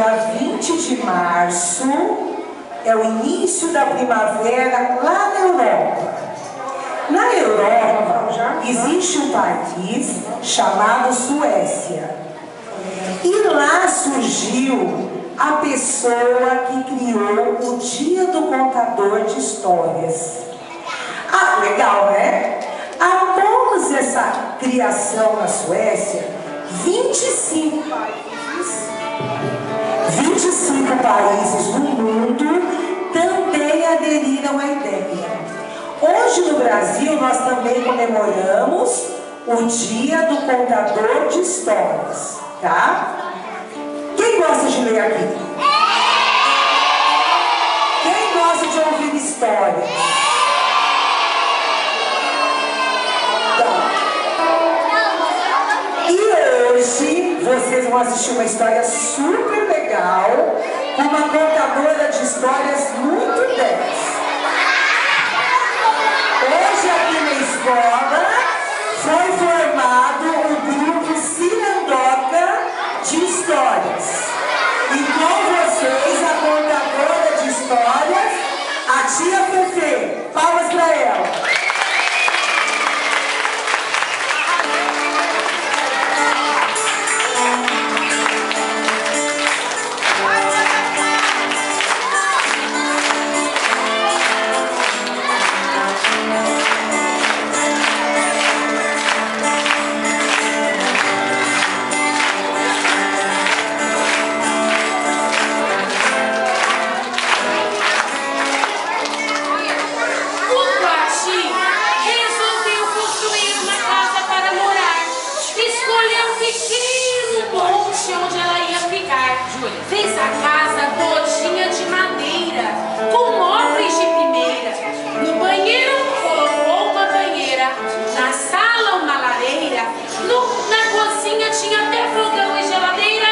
dia 20 de março é o início da primavera lá na Europa. Na Europa existe um país chamado Suécia. E lá surgiu a pessoa que criou o Dia do Contador de Histórias. Ah, legal, né? Após essa criação na Suécia, 25 países do mundo também aderiram à ideia. Hoje no Brasil nós também comemoramos o Dia do Contador de Histórias, tá? Quem gosta de ler aqui? Quem gosta de ouvir histórias? Tá. E hoje vocês vão assistir uma história super legal com uma contadora de histórias muito 10. Hoje aqui na escola foi formado o grupo Cirandoca de Histórias. E com vocês, a contadora de histórias, a tia Fefe. Palmas para ela. Fez a casa todinha de madeira, com móveis de primeira. No banheiro colocou uma banheira, na sala uma lareira, na cozinha tinha até fogão e geladeira.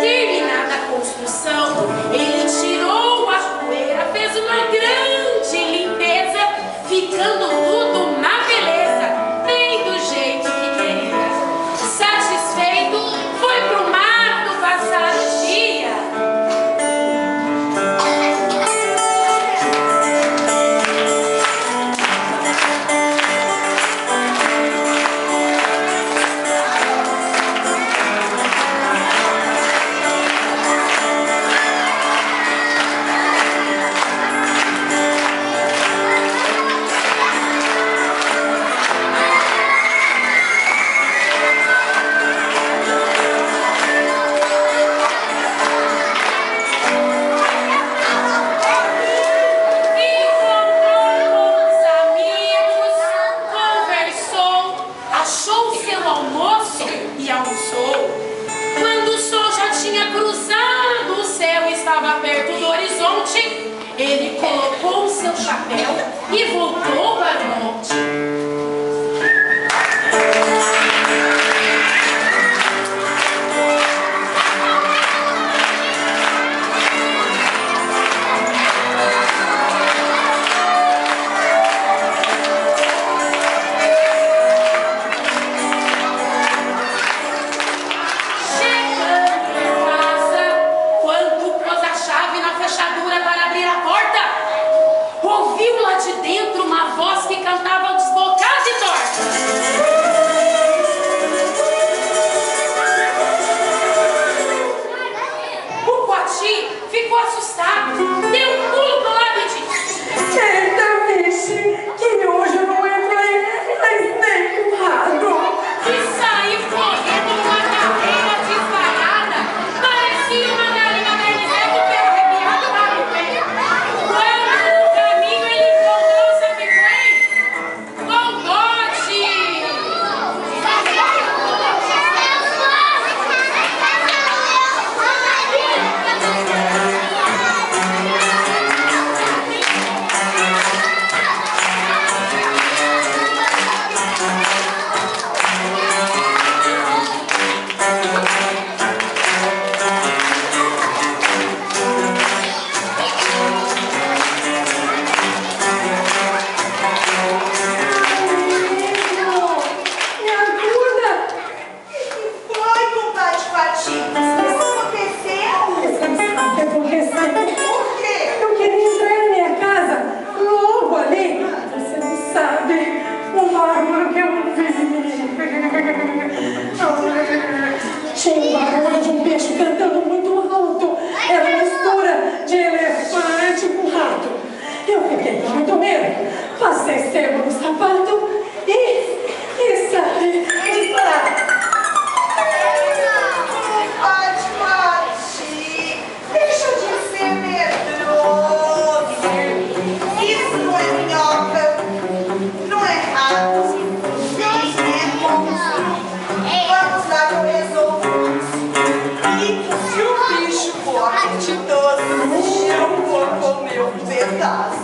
Terminada a construção, ele tirou a poeira, fez uma grande limpeza, ficando tudo na beleza, bem do jeito que queria. Satisfeito, foi pro mato passar o dia. Ele colocou o seu chapéu e voltou para o monte. Ouviu lá de dentro uma voz que cantava bicho cantando muito alto. Era uma mistura de elefante com rato. Eu fiquei com muito medo. Passei sebo no sapato e saí disparado. Deixa de ser medroso. Isso não é minhoca, não é rato, nem é monstro. Vamos lá que eu resolvo. E se o bicho for apetitoso, eu vou comer um pedaço.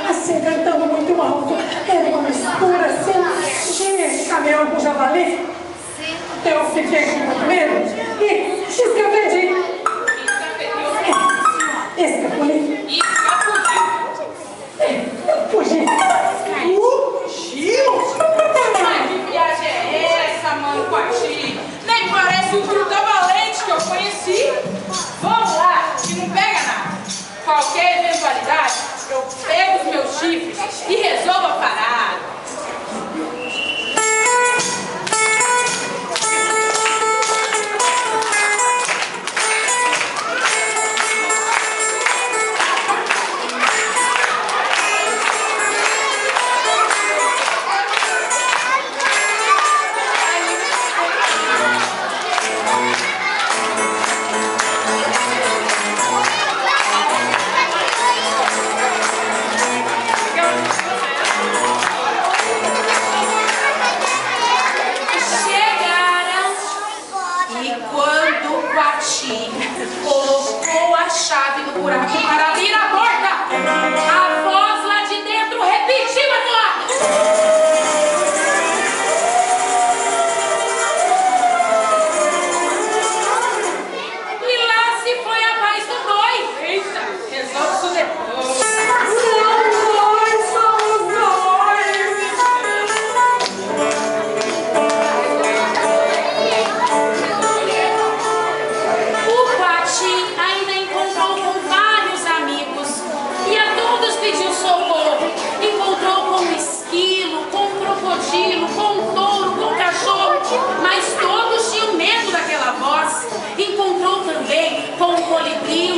Assim, cantando muito alto. Era uma mistura assim de caminhão com javali. Eu fiquei com muito medo e escapedi. Escapuli. Eu fugi. Fugiu? Mas que viagem é essa, mano, Quati? Nem parece o truta valente que eu conheci. Vamos lá, que não pega nada. Qualquer eventualidade, eu pego os meus chifres e resolvo a parada. Colocou a chave no buraco para abrir a porta. A voz lá de dentro repetiu a voz. E lá se foi a paz do boi. Eita, resolve isso depois.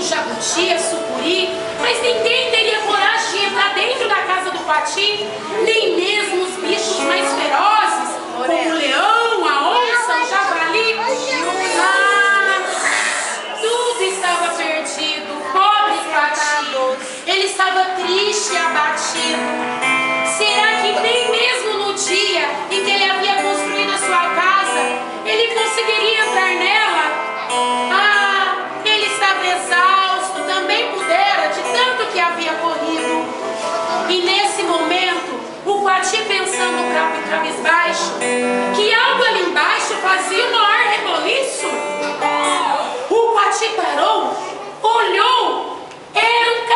Jabuti, a sucuri, mas ninguém teria coragem de entrar dentro da casa do Quati, nem mesmo os bichos mais ferozes, como o leão, a onça, o javali. Tudo estava perdido. Pobre Quati, ele estava triste e abatido. Será que nem mesmo no dia em que ele havia construído a sua casa, ele conseguiria entrar nela? Ele estava exausto, também pudera, de tanto que havia corrido. E nesse momento, o Quati, pensando cabisbaixo, que algo ali embaixo fazia o maior reboliço, o Quati parou, olhou, era um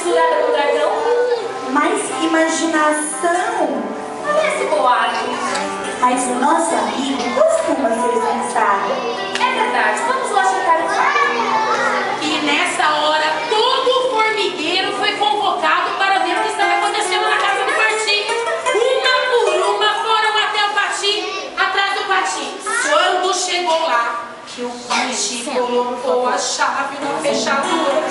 misturada com dragão? Mas que imaginação! Parece boato. Mas o nosso amigo costuma ser sensado. É verdade, vamos lá checar o fato. E nessa hora, todo o formigueiro foi convocado para ver o que estava acontecendo na casa do Pati. Uma por uma foram até o Pati, atrás do Pati. Quando chegou lá, que o Pati colocou a chave na fechadura,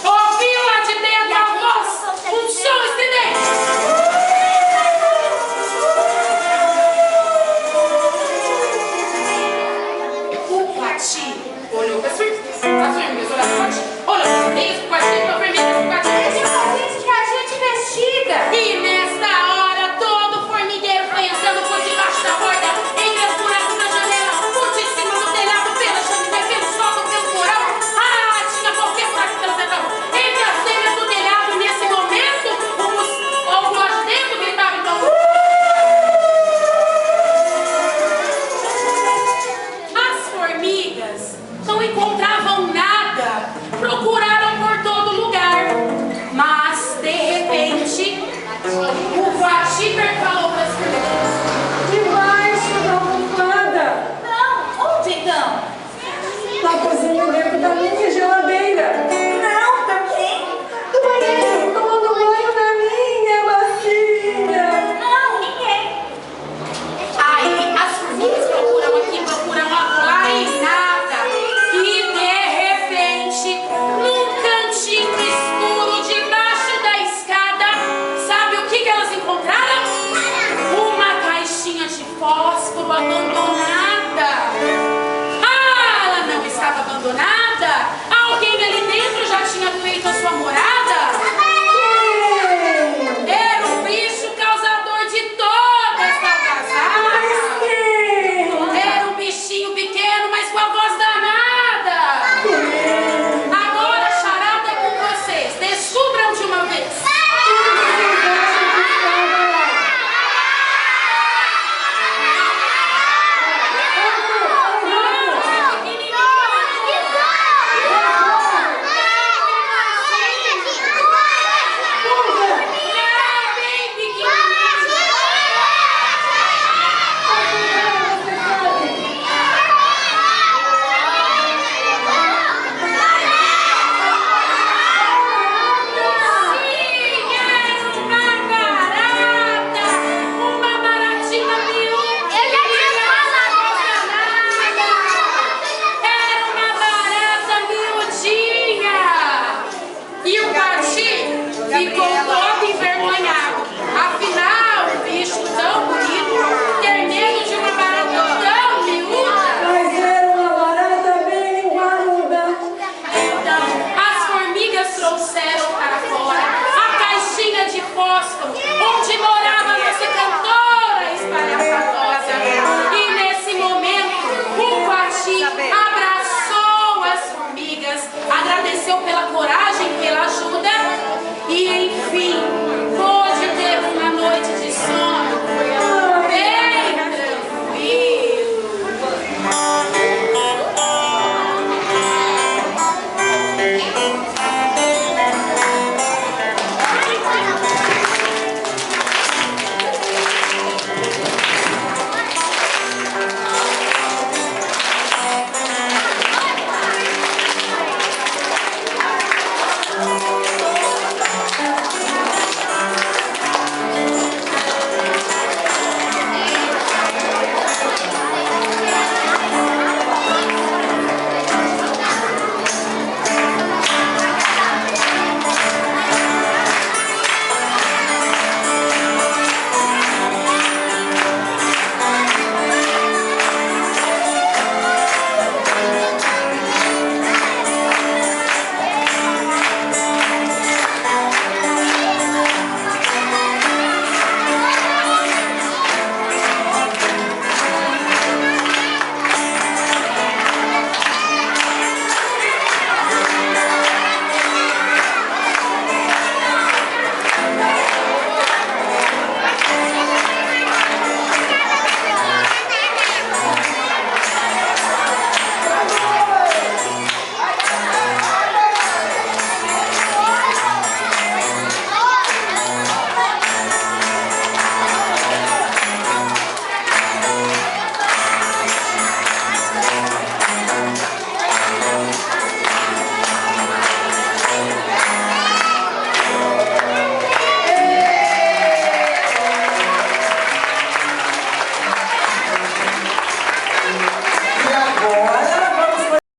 ouviu lá de dentro a voz, um som estridente. Olhou para as formigas olharam para o Pati. Olhou para as formigas, para a formiga, para o Pati. É que a gente investiga. E nesta hora, todo o formigueiro foi entrando por debaixo da porta, entre os buracos da janela, por de cima do telhado, pela chaminé, pelo sótão, pelo porão. Ah, tinha qualquer buraco que ela tentava. Entre as telhas do telhado, nesse momento, o ajudento gritava então. As formigas não encontravam nada, procuraram por todo lugar, mas de repente o Pati falou para as formigas: Debaixo da almofada. Não, onde então? Na cozinha dentro da minha geladeira. Não, também. Do banheiro, tomando banho na minha bacia. Não, ninguém. aí as formigas procuram aqui, procuram lá e nada, e de repente num cantinho escuro debaixo da escada, sabe o que elas encontraram? Uma caixinha de fósforo abandonada.